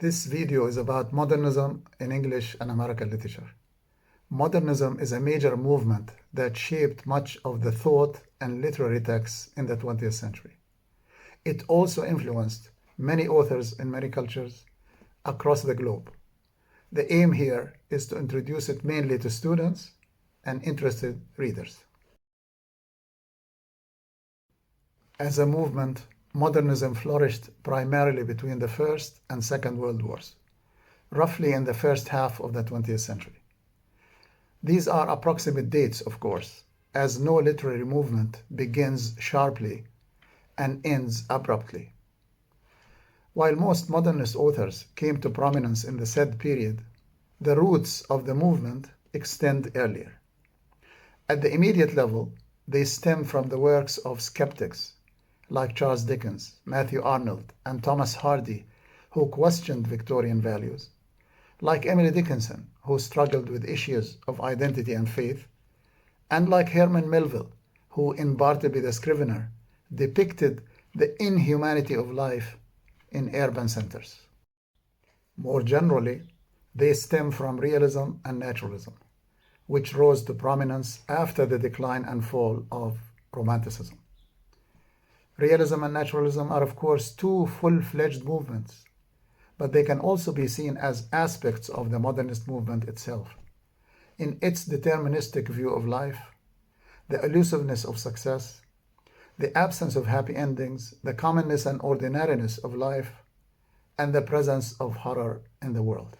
This video is about modernism in English and American literature. Modernism is a major movement that shaped much of the thought and literary texts in the 20th century. It also influenced many authors in many cultures across the globe. The aim here is to introduce it mainly to students and interested readers. As a movement, modernism flourished primarily between the First and Second World Wars, roughly in the first half of the 20th century. These are approximate dates, of course, as no literary movement begins sharply and ends abruptly. While most modernist authors came to prominence in the said period, the roots of the movement extend earlier. At the immediate level, they stem from the works of skeptics like Charles Dickens, Matthew Arnold, and Thomas Hardy, who questioned Victorian values, like Emily Dickinson, who struggled with issues of identity and faith, and like Herman Melville, who in Bartleby the Scrivener depicted the inhumanity of life in urban centers. More generally, they stem from realism and naturalism, which rose to prominence after the decline and fall of Romanticism. Realism and naturalism are, of course, two full-fledged movements, but they can also be seen as aspects of the modernist movement itself, in its deterministic view of life, the elusiveness of success, the absence of happy endings, the commonness and ordinariness of life, and the presence of horror in the world.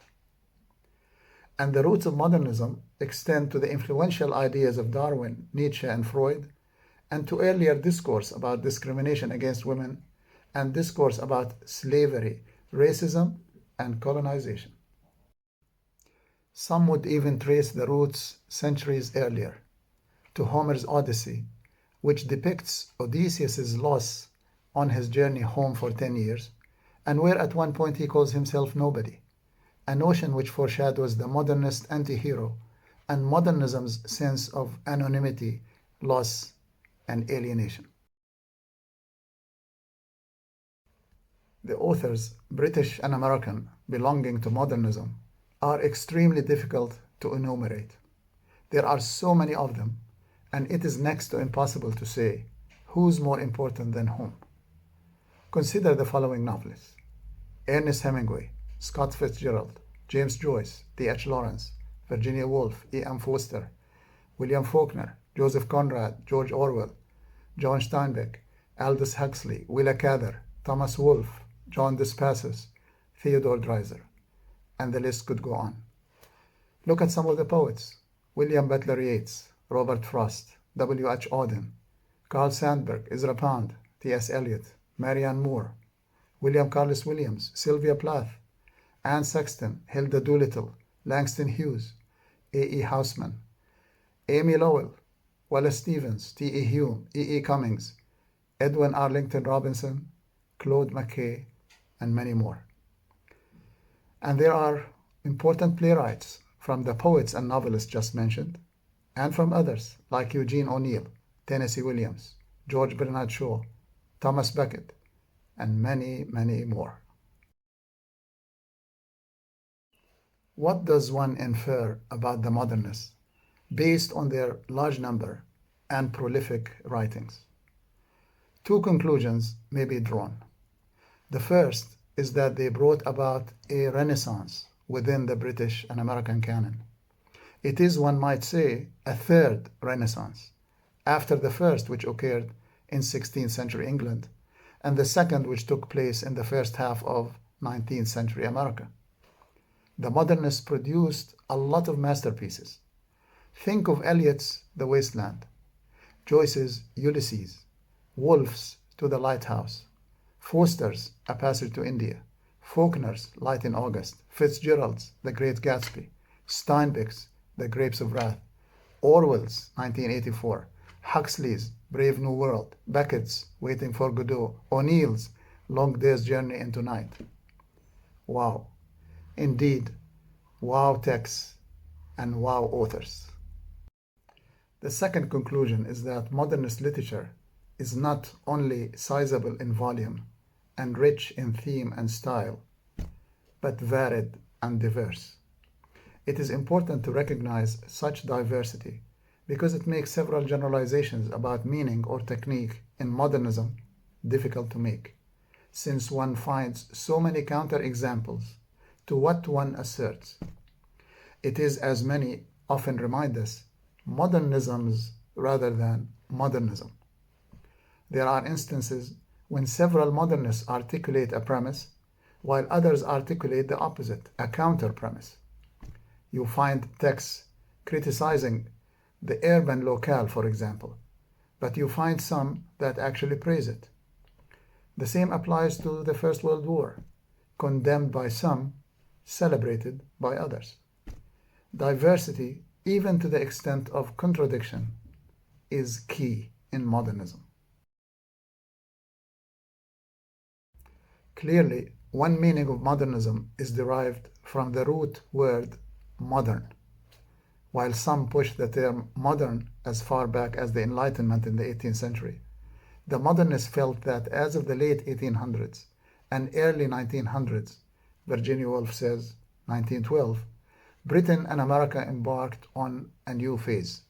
And the roots of modernism extend to the influential ideas of Darwin, Nietzsche, and Freud, and to earlier discourse about discrimination against women and discourse about slavery, racism, and colonization. Some would even trace the roots centuries earlier, to Homer's Odyssey, which depicts Odysseus' loss on his journey home for 10 years, and where at one point he calls himself nobody, a notion which foreshadows the modernist anti-hero and modernism's sense of anonymity, loss, and alienation. The authors, British and American, belonging to modernism, are extremely difficult to enumerate. There are so many of them, and it is next to impossible to say who's more important than whom. Consider the following novelists: Ernest Hemingway, Scott Fitzgerald, James Joyce, T.H. Lawrence, Virginia Woolf, E.M. Forster, William Faulkner, Joseph Conrad, George Orwell, John Steinbeck, Aldous Huxley, Willa Cather, Thomas Wolfe, John Despassus, Theodore Dreiser, and the list could go on. Look at some of the poets: William Butler Yeats, Robert Frost, W.H. Auden, Carl Sandburg, Ezra Pound, T.S. Eliot, Marianne Moore, William Carlos Williams, Sylvia Plath, Anne Sexton, Hilda Doolittle, Langston Hughes, A.E. Housman, Amy Lowell, Wallace Stevens, T.E. Hume, E.E. Cummings, Edwin Arlington Robinson, Claude McKay, and many more. And there are important playwrights from the poets and novelists just mentioned, and from others like Eugene O'Neill, Tennessee Williams, George Bernard Shaw, Thomas Becket, and many, many more. What does one infer about the modernists based on their large number and prolific writings? Two conclusions may be drawn. The first is that they brought about a renaissance within the British and American canon. It is, one might say, a third renaissance, after the first, which occurred in 16th century England, and the second, which took place in the first half of 19th century America. The modernists produced a lot of masterpieces. Think of Eliot's The Waste Land, Joyce's Ulysses, Woolf's To the Lighthouse, Forster's A Passage to India, Faulkner's Light in August, Fitzgerald's The Great Gatsby, Steinbeck's The Grapes of Wrath, Orwell's 1984, Huxley's Brave New World, Beckett's Waiting for Godot, O'Neill's Long Day's Journey into Night. Wow. Indeed, wow texts and wow authors. The second conclusion is that modernist literature is not only sizable in volume and rich in theme and style, but varied and diverse. It is important to recognize such diversity because it makes several generalizations about meaning or technique in modernism difficult to make, since one finds so many counterexamples to what one asserts. It is, as many often remind us, modernisms rather than modernism. There are instances when several modernists articulate a premise, while others articulate the opposite, a counter-premise. You find texts criticizing the urban locale, for example, but you find some that actually praise it. The same applies to the First World War, condemned by some, celebrated by others. Diversity, even to the extent of contradiction, is key in modernism. Clearly, one meaning of modernism is derived from the root word modern. While some push the term modern as far back as the Enlightenment in the 18th century, the modernists felt that as of the late 1800s and early 1900s, Virginia Woolf says 1912, Britain and America embarked on a new phase,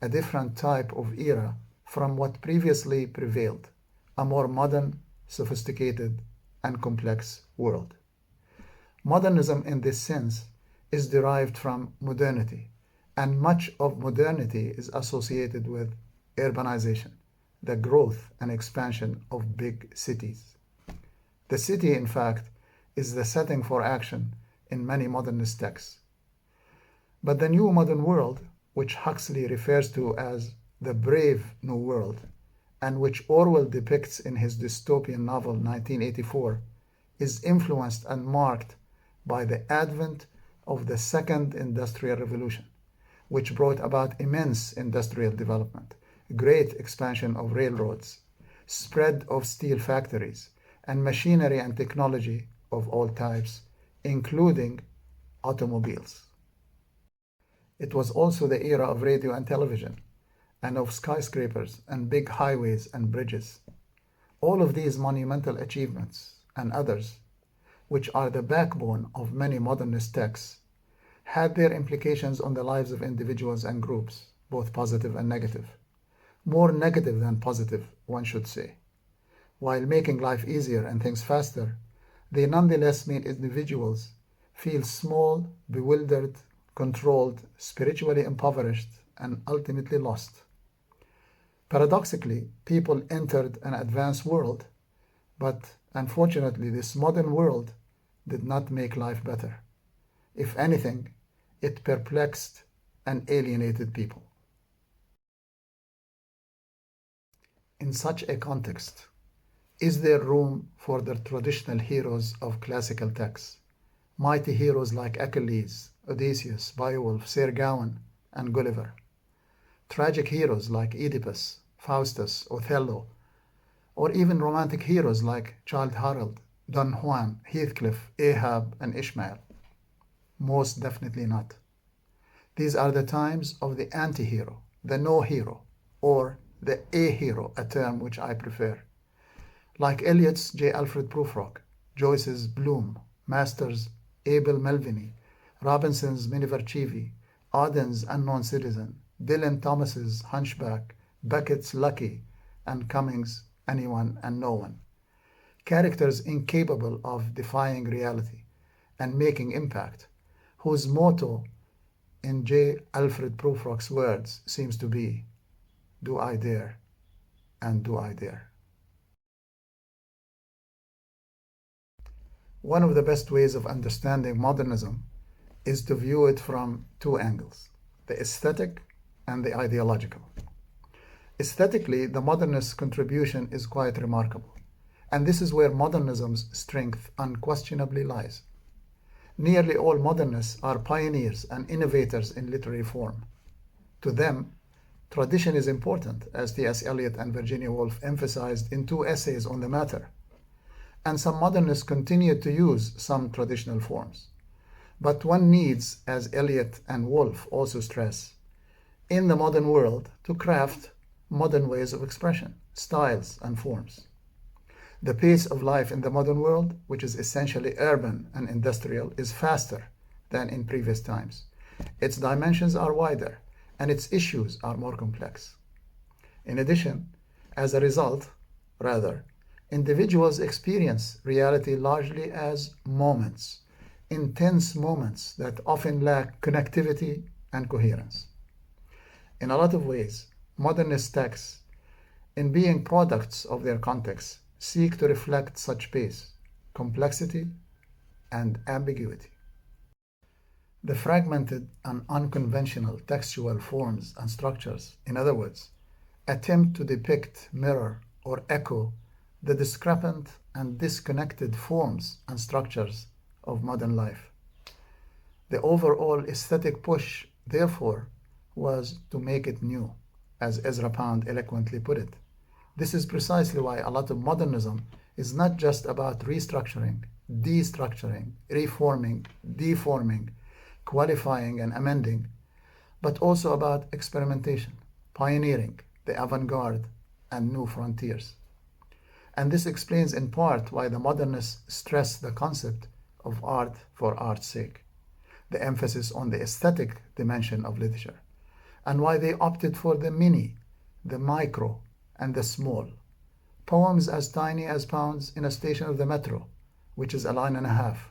a different type of era from what previously prevailed, a more modern, sophisticated, and complex world. Modernism in this sense is derived from modernity, and much of modernity is associated with urbanization, the growth and expansion of big cities. The city, in fact, is the setting for action in many modernist texts. But the new modern world, which Huxley refers to as the brave new world, and which Orwell depicts in his dystopian novel 1984, is influenced and marked by the advent of the Second Industrial Revolution, which brought about immense industrial development, great expansion of railroads, spread of steel factories, and machinery and technology of all types, including automobiles. It was also the era of radio and television, and of skyscrapers and big highways and bridges. All of these monumental achievements and others, which are the backbone of many modernist texts, had their implications on the lives of individuals and groups, both positive and negative. More negative than positive, one should say. While making life easier and things faster, they nonetheless made individuals feel small, bewildered, controlled, spiritually impoverished, and ultimately lost. Paradoxically, people entered an advanced world, but unfortunately this modern world did not make life better. If anything, it perplexed and alienated people. In such a context, is there room for the traditional heroes of classical texts, mighty heroes like Achilles, Odysseus, Beowulf, Sir Gawain, and Gulliver? Tragic heroes like Oedipus, Faustus, Othello, or even romantic heroes like Childe Harold, Don Juan, Heathcliff, Ahab, and Ishmael? Most definitely not. These are the times of the anti-hero, the no-hero, or the a-hero, a term which I prefer. Like Eliot's J. Alfred Prufrock, Joyce's Bloom, Master's Abel Melviny, Robinson's Miniver Cheevy, Auden's Unknown Citizen, Dylan Thomas's Hunchback, Beckett's Lucky, and Cummings' Anyone and No One. Characters incapable of defying reality and making impact, whose motto, in J. Alfred Prufrock's words, seems to be, "Do I dare, and do I dare." One of the best ways of understanding modernism is to view it from two angles, the aesthetic and the ideological. Aesthetically, the modernist contribution is quite remarkable, and this is where modernism's strength unquestionably lies. Nearly all modernists are pioneers and innovators in literary form. To them, tradition is important, as T.S. Eliot and Virginia Woolf emphasized in two essays on the matter, and some modernists continue to use some traditional forms. But one needs, as Eliot and Woolf also stress, in the modern world to craft modern ways of expression, styles, and forms. The pace of life in the modern world, which is essentially urban and industrial, is faster than in previous times. Its dimensions are wider, and its issues are more complex. In addition, as a result, rather, individuals experience reality largely as moments, intense moments that often lack connectivity and coherence. In a lot of ways, modernist texts, in being products of their context, seek to reflect such pace, complexity, and ambiguity. The fragmented and unconventional textual forms and structures, in other words, attempt to depict, mirror, or echo the discrepant and disconnected forms and structures of modern life. The overall aesthetic push, therefore, was to make it new, as Ezra Pound eloquently put it. This is precisely why a lot of modernism is not just about restructuring, destructuring, reforming, deforming, qualifying, and amending, but also about experimentation, pioneering, the avant-garde, and new frontiers. And this explains in part why the modernists stress the concept of art for art's sake, the emphasis on the aesthetic dimension of literature, and why they opted for the mini, the micro, and the small. Poems as tiny as pounds in a station of the metro, which is a line and a half,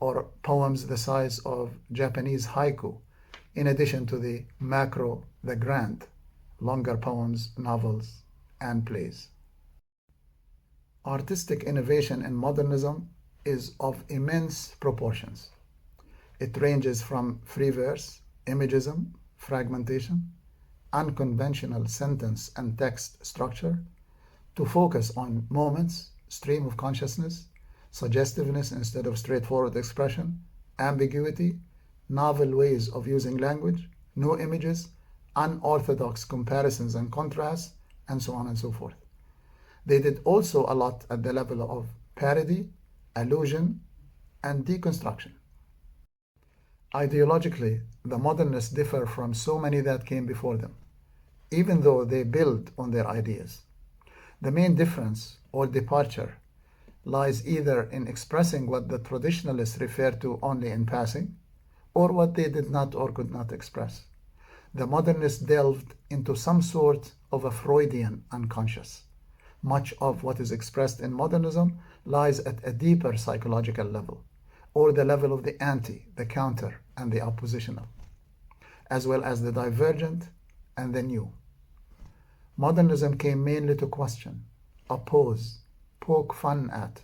or poems the size of Japanese haiku, in addition to the macro, the grand, longer poems, novels, and plays. Artistic innovation in modernism is of immense proportions. It ranges from free verse, imagism, fragmentation, unconventional sentence and text structure, to focus on moments, stream of consciousness, suggestiveness instead of straightforward expression, ambiguity, novel ways of using language, new images, unorthodox comparisons and contrasts, and so on and so forth. They did also a lot at the level of parody, allusion, and deconstruction. Ideologically, the modernists differ from so many that came before them, even though they build on their ideas. The main difference or departure lies either in expressing what the traditionalists referred to only in passing, or what they did not or could not express. The modernists delved into some sort of a Freudian unconscious. Much of what is expressed in modernism lies at a deeper psychological level, or the level of the anti, the counter, and the oppositional, as well as the divergent and the new. Modernism came mainly to question, oppose, poke fun at,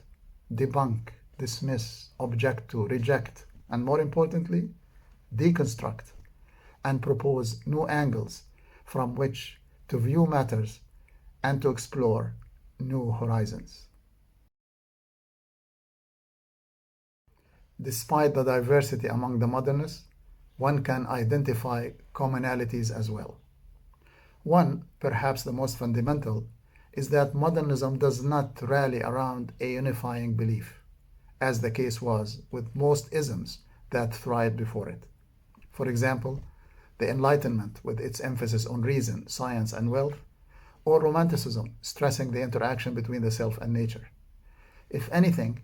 debunk, dismiss, object to, reject, and more importantly, deconstruct, and propose new angles from which to view matters and to explore new horizons. Despite the diversity among the modernists, one can identify commonalities as well. One, perhaps the most fundamental, is that modernism does not rally around a unifying belief, as the case was with most isms that thrived before it. For example, the Enlightenment with its emphasis on reason, science, and wealth, or Romanticism stressing the interaction between the self and nature. If anything,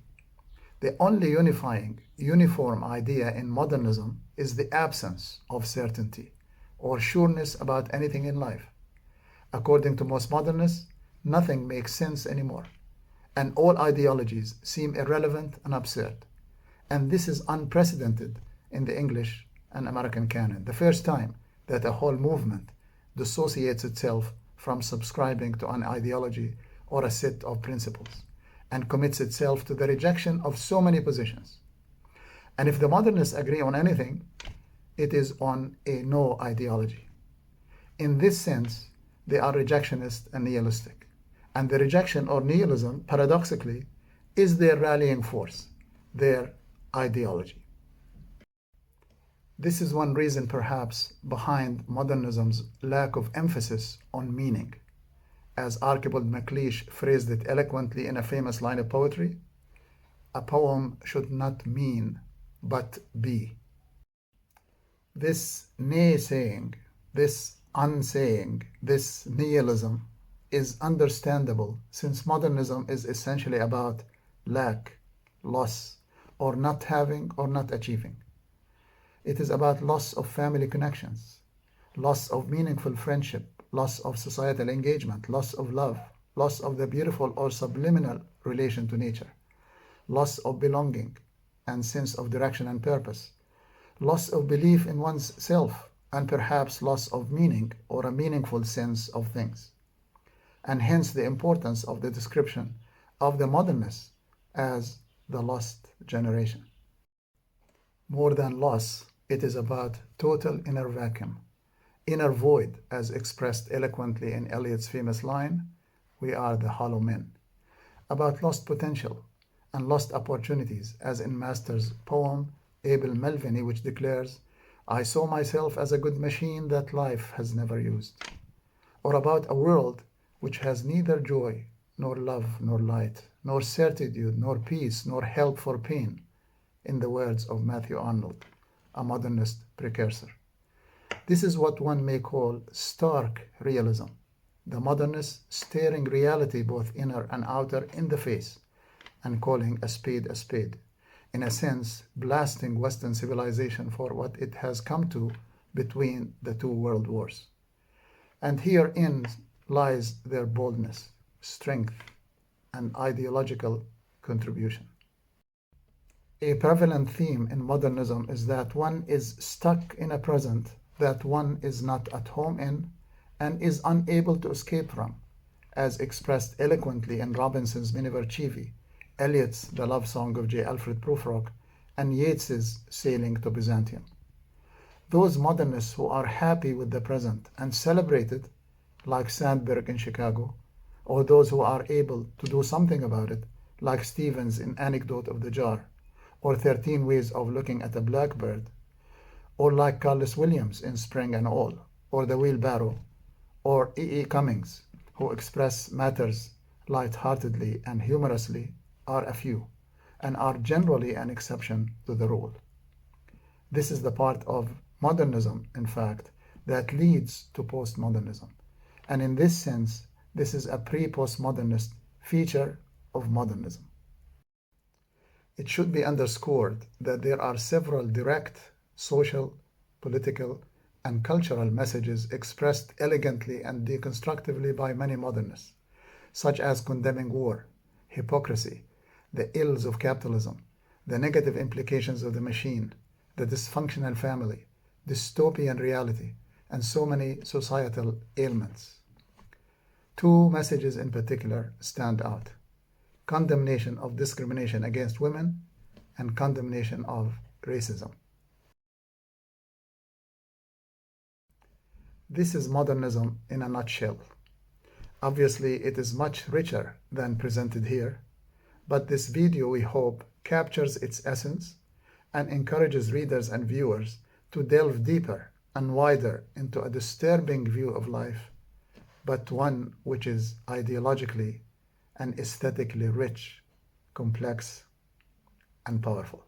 the only unifying, uniform idea in modernism is the absence of certainty or sureness about anything in life. According to most modernists, nothing makes sense anymore, and all ideologies seem irrelevant and absurd. And this is unprecedented in the English and American canon, the first time that a whole movement dissociates itself from subscribing to an ideology or a set of principles, and commits itself to the rejection of so many positions. And if the modernists agree on anything, it is on a no ideology. In this sense, they are rejectionist and nihilistic. And the rejection or nihilism, paradoxically, is their rallying force, their ideology. This is one reason, perhaps, behind modernism's lack of emphasis on meaning. As Archibald MacLeish phrased it eloquently in a famous line of poetry, a poem should not mean, but be. This naysaying, this unsaying, this nihilism is understandable since modernism is essentially about lack, loss, or not having or not achieving. It is about loss of family connections, loss of meaningful friendship, loss of societal engagement, loss of love, loss of the beautiful or subliminal relation to nature, loss of belonging and sense of direction and purpose, loss of belief in one's self, and perhaps loss of meaning or a meaningful sense of things. And hence the importance of the description of the modernists as the lost generation. More than loss, it is about total inner vacuum, inner void, as expressed eloquently in Eliot's famous line, "We are the hollow men," about lost potential and lost opportunities, as in Master's poem Abel Melviny, which declares, "I saw myself as a good machine that life has never used," or about a world which has neither joy, nor love, nor light, nor certitude, nor peace, nor help for pain, in the words of Matthew Arnold, a modernist precursor. This is what one may call stark realism, the modernists staring reality, both inner and outer, in the face and calling a spade, in a sense blasting Western civilization for what it has come to between the two world wars. And herein lies their boldness, strength, and ideological contribution. A prevalent theme in modernism is that one is stuck in a present that one is not at home in and is unable to escape from, as expressed eloquently in Robinson's Miniver Cheevy, Eliot's The Love Song of J. Alfred Prufrock, and Yeats's Sailing to Byzantium. Those modernists who are happy with the present and celebrate it, like Sandberg in Chicago, or those who are able to do something about it, like Stevens in Anecdote of the Jar, or 13 Ways of Looking at a Blackbird, or like Carlos Williams in Spring and All, or The Wheelbarrow, or E. E. Cummings, who express matters light-heartedly and humorously, are a few, and are generally an exception to the rule. This is the part of modernism, in fact, that leads to postmodernism, and in this sense, this is a pre-postmodernist feature of modernism. It should be underscored that there are several direct social, political, and cultural messages expressed elegantly and deconstructively by many modernists, such as condemning war, hypocrisy, the ills of capitalism, the negative implications of the machine, the dysfunctional family, dystopian reality, and so many societal ailments. Two messages in particular stand out: condemnation of discrimination against women and condemnation of racism. This is modernism in a nutshell. Obviously, it is much richer than presented here, but this video, we hope, captures its essence and encourages readers and viewers to delve deeper and wider into a disturbing view of life, but one which is ideologically and aesthetically rich, complex, and powerful.